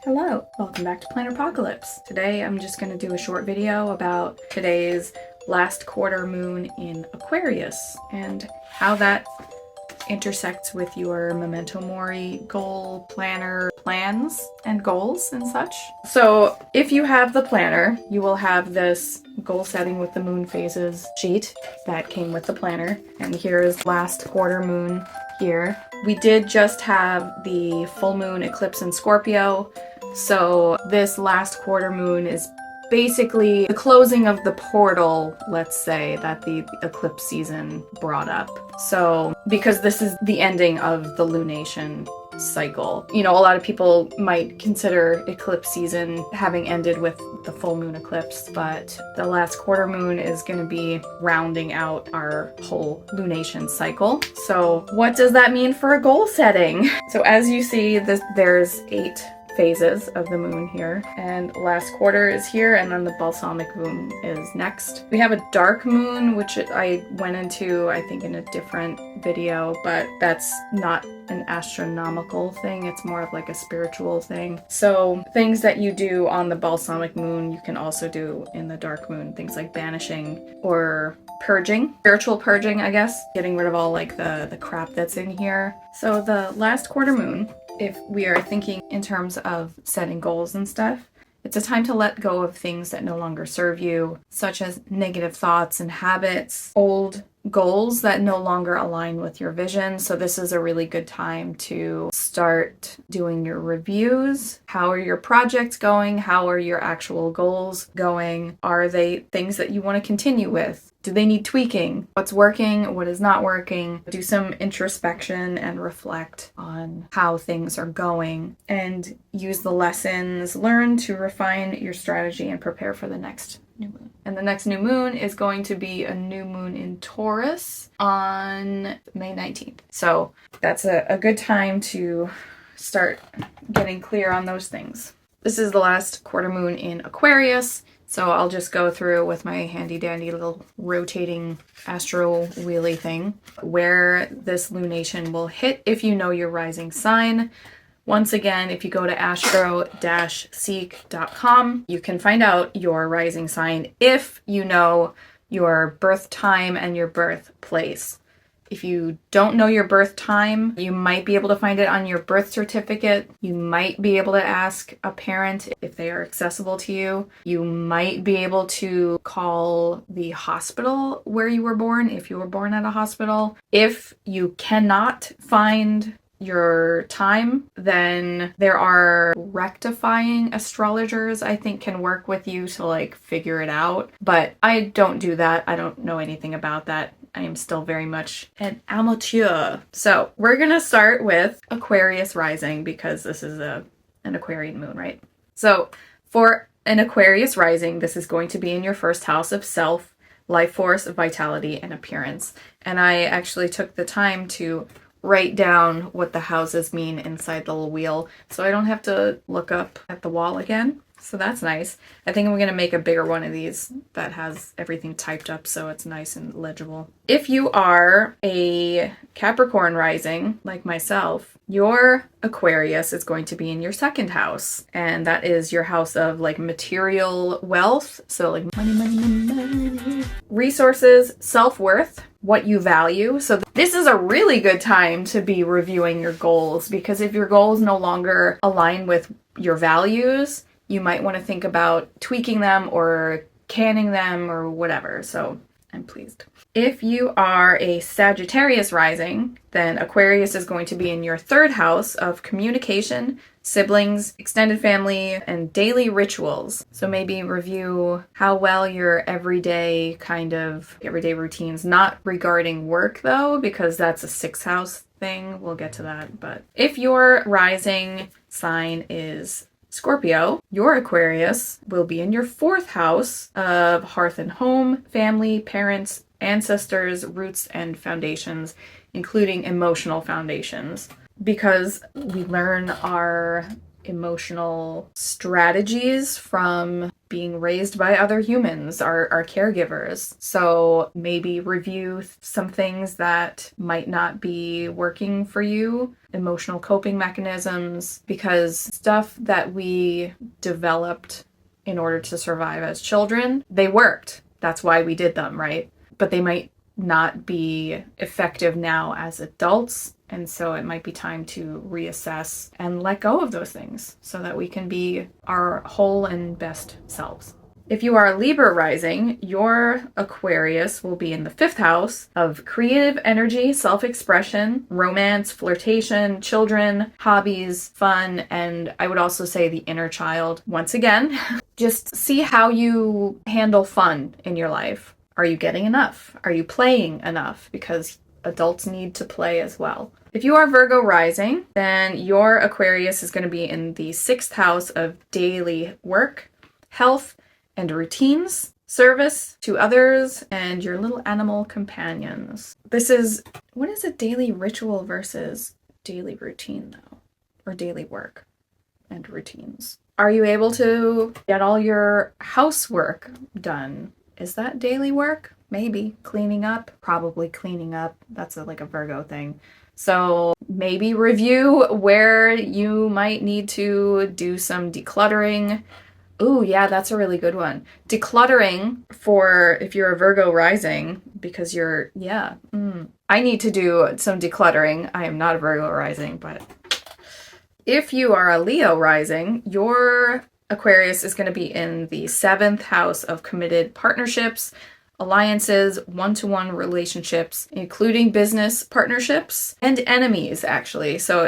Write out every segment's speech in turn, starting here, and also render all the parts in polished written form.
Hello, welcome back to Planner Apocalypse. Today I'm just going to do a short video about today's last quarter moon in Aquarius and how that intersects with your Memento Mori Goal Planner plans and goals and such. So if you have the planner, you will have this goal setting with the moon phases sheet that came with the planner. And here's last quarter moon here. We did just have the full moon eclipse in Scorpio. So this last quarter moon is basically the closing of the portal, let's say, that the eclipse season brought up. So because this is the ending of the lunation cycle. You know, a lot of people might consider eclipse season having ended with the full moon eclipse, but the last quarter moon is going to be rounding out our whole lunation cycle. So what does that mean for a goal setting? So as you see, there's 8 phases of the moon here, and last quarter is here, and then the balsamic moon is next. We have a dark moon, which I went into, I think, in a different video, but that's not an astronomical thing. It's more of like a spiritual thing. So things that you do on the balsamic moon, you can also do in the dark moon. Things like banishing or purging, spiritual purging, I guess, getting rid of all like the crap that's in here. So the last quarter moon, if we are thinking in terms of setting goals and stuff, it's a time to let go of things that no longer serve you, such as negative thoughts and habits, old goals that no longer align with your vision. So this is a really good time to start doing your reviews. How are your projects going? How are your actual goals going? Are they things that you want to continue with? Do they need tweaking? What's working? What is not working? Do some introspection and reflect on how things are going and use the lessons learned to refine your strategy and prepare for the next new moon. And the next new moon is going to be a new moon in Taurus on May 19th. So that's a good time to start getting clear on those things. This is the last quarter moon in Aquarius. So I'll just go through with my handy dandy little rotating astro wheelie thing where this lunation will hit if you know your rising sign. Once again, if you go to astro-seek.com, you can find out your rising sign if you know your birth time and your birth place. If you don't know your birth time, you might be able to find it on your birth certificate. You might be able to ask a parent if they are accessible to you. You might be able to call the hospital where you were born if you were born at a hospital. If you cannot find your time, then there are rectifying astrologers I think can work with you to like figure it out. But I don't do that. I don't know anything about that. I am still very much an amateur. So we're gonna start with Aquarius Rising because this is an Aquarian moon, right? So for an Aquarius Rising, this is going to be in your first house of self, life force, vitality, and appearance. And I actually took the time to write down what the houses mean inside the little wheel so I don't have to look up at the wall again. So that's nice. I think I'm going to make a bigger one of these that has everything typed up so it's nice and legible. If you are a Capricorn rising, like myself, your Aquarius is going to be in your second house. And that is your house of like material wealth. So like money, money, money, money. Resources, self-worth, what you value. So this is a really good time to be reviewing your goals because if your goals no longer align with your values, you might want to think about tweaking them or canning them or whatever. So I'm pleased. If you are a Sagittarius rising, then Aquarius is going to be in your third house of communication, siblings, extended family, and daily rituals. So maybe review how well your everyday routines, not regarding work though, because that's a 6th house thing. We'll get to that. But if your rising sign is Scorpio, your Aquarius will be in your 4th house of hearth and home, family, parents, ancestors, roots, and foundations, including emotional foundations. Because we learn our emotional strategies from being raised by other humans, our caregivers. So maybe review some things that might not be working for you, emotional coping mechanisms, because stuff that we developed in order to survive as children, they worked. That's why we did them, right? But they might not be effective now as adults. And so it might be time to reassess and let go of those things so that we can be our whole and best selves. If you are a Libra rising, your Aquarius will be in the 5th house of creative energy, self-expression, romance, flirtation, children, hobbies, fun, and I would also say the inner child. Once again, just see how you handle fun in your life. Are you getting enough? Are you playing enough? Because adults need to play as well. If you are Virgo rising, then your Aquarius is going to be in the 6th house of daily work, health, and routines, service to others, and your little animal companions. What is a daily ritual versus daily routine though? Or daily work and routines? Are you able to get all your housework done? Is that daily work? Maybe. Cleaning up? Probably cleaning up. That's like a Virgo thing. So maybe review where you might need to do some decluttering. Ooh, yeah, that's a really good one. Decluttering for if you're a Virgo rising, because I need to do some decluttering. I am not a Virgo rising, but if you are a Leo rising, your Aquarius is going to be in the 7th house of committed partnerships, alliances, one-to-one relationships, including business partnerships, and enemies, actually. So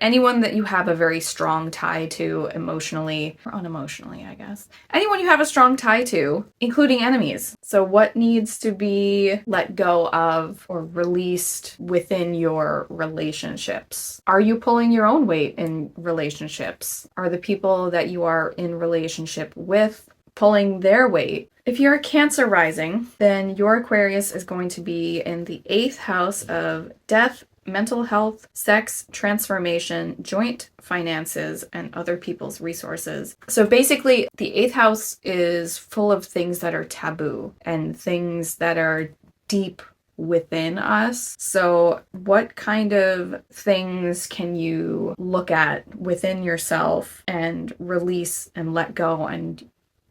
anyone that you have a very strong tie to emotionally, or unemotionally, I guess. Anyone you have a strong tie to, including enemies. So what needs to be let go of or released within your relationships? Are you pulling your own weight in relationships? Are the people that you are in relationship with pulling their weight? If you're a Cancer rising, then your Aquarius is going to be in the 8th house of death, mental health, sex, transformation, joint finances, and other people's resources. So basically, the 8th house is full of things that are taboo and things that are deep within us. So what kind of things can you look at within yourself and release and let go and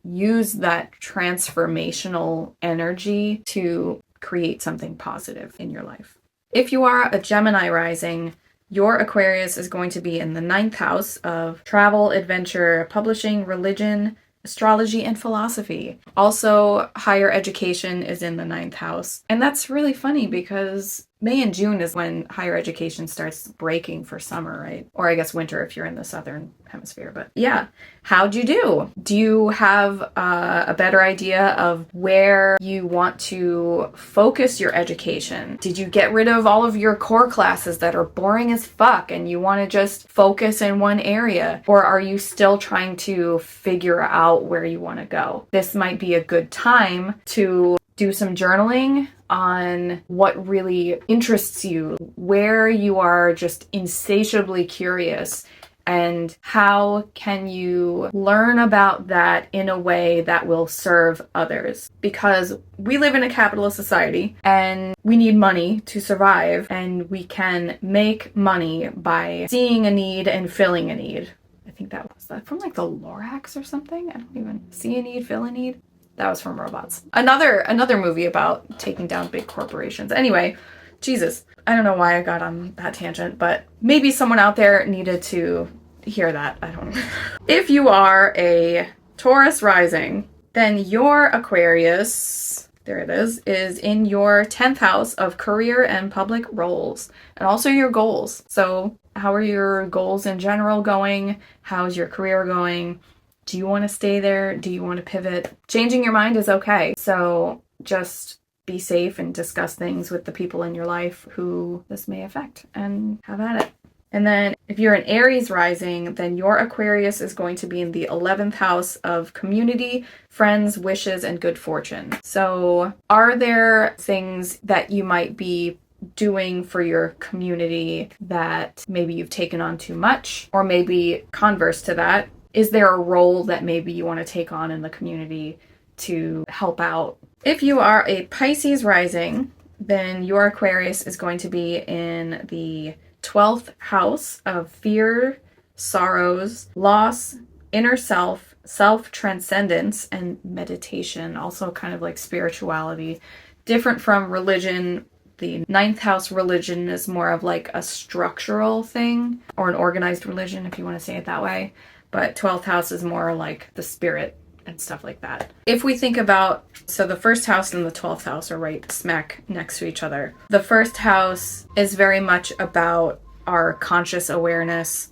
use that transformational energy to create something positive in your life? If you are a Gemini rising, your Aquarius is going to be in the 9th house of travel, adventure, publishing, religion, astrology, and philosophy. Also, higher education is in the 9th house. And that's really funny because May and June is when higher education starts breaking for summer, right? Or I guess winter if you're in the southern hemisphere. But yeah, how'd you do? Do you have a better idea of where you want to focus your education? Did you get rid of all of your core classes that are boring as fuck and you want to just focus in one area? Or are you still trying to figure out where you want to go? This might be a good time to do some journaling on what really interests you, where you are just insatiably curious, and how can you learn about that in a way that will serve others. Because we live in a capitalist society and we need money to survive, and we can make money by seeing a need and filling a need. I think that was that from like the Lorax or something. I don't even see a need, fill a need. That was from Robots. Another movie about taking down big corporations. Anyway, Jesus. I don't know why I got on that tangent, but maybe someone out there needed to hear that. I don't know. If you are a Taurus rising, then your Aquarius, there it is in your 10th house of career and public roles, and also your goals. So how are your goals in general going? How's your career going? Do you want to stay there? Do you want to pivot? Changing your mind is okay. So just be safe and discuss things with the people in your life who this may affect, and have at it. And then if you're an Aries rising, then your Aquarius is going to be in the 11th house of community, friends, wishes, and good fortune. So are there things that you might be doing for your community that maybe you've taken on too much? Or maybe converse to that, is there a role that maybe you want to take on in the community to help out? If you are a Pisces rising, then your Aquarius is going to be in the 12th house of fear, sorrows, loss, inner self, self-transcendence, and meditation. Also kind of like spirituality. Different from religion. The 9th house religion is more of like a structural thing, or an organized religion if you want to say it that way. But 12th house is more like the spirit and stuff like that. If we think about, so the 1st house and the 12th house are right smack next to each other. The 1st house is very much about our conscious awareness.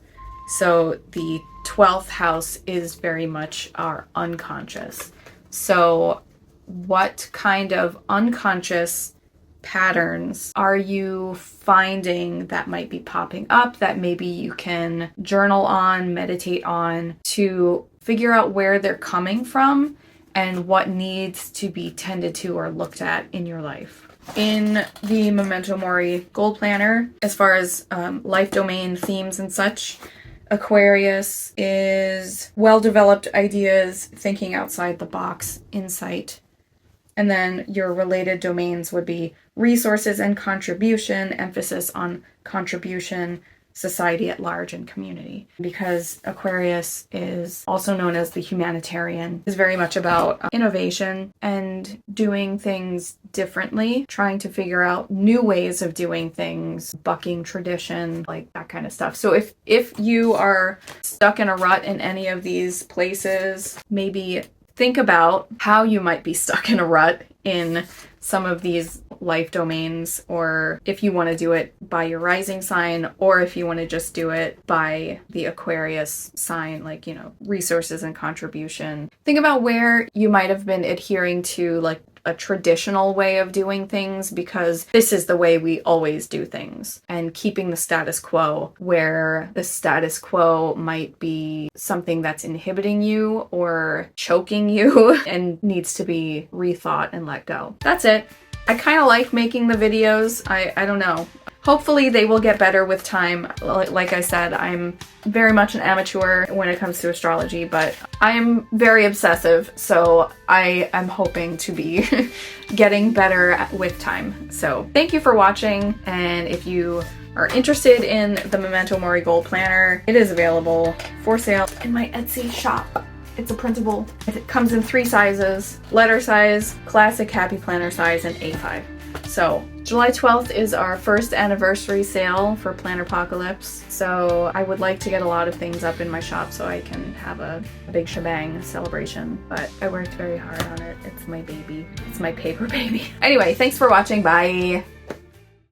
So the 12th house is very much our unconscious. So what kind of unconscious patterns are you finding that might be popping up that maybe you can journal on, meditate on, to figure out where they're coming from and what needs to be tended to or looked at in your life? In the Memento Mori Goal Planner, as far as life domain themes and such, Aquarius is well-developed ideas, thinking outside the box, insight. And then your related domains would be resources and contribution, emphasis on contribution, society at large, and community. Because Aquarius is also known as the humanitarian, is very much about innovation and doing things differently, trying to figure out new ways of doing things, bucking tradition, like that kind of stuff. So if you are stuck in a rut in any of these places, maybe think about how you might be stuck in a rut in some of these life domains, or if you want to do it by your rising sign, or if you want to just do it by the Aquarius sign, like, you know, resources and contribution. Think about where you might have been adhering to like a traditional way of doing things because this is the way we always do things, and keeping the status quo where the status quo might be something that's inhibiting you or choking you and needs to be rethought and let go. That's it. I kind of like making the videos. I don't know. Hopefully they will get better with time. Like I said, I'm very much an amateur when it comes to astrology, but I am very obsessive, so I am hoping to be getting better with time. So thank you for watching, and if you are interested in the Memento Mori Goal Planner, it is available for sale in my Etsy shop. It's a printable. It comes in 3 sizes: letter size, classic happy planner size, and A5. So July 12th is our 1st anniversary sale for Plannerpocalypse. So I would like to get a lot of things up in my shop so I can have a big shebang celebration. But I worked very hard on it. It's my baby. It's my paper baby. Anyway, thanks for watching. Bye.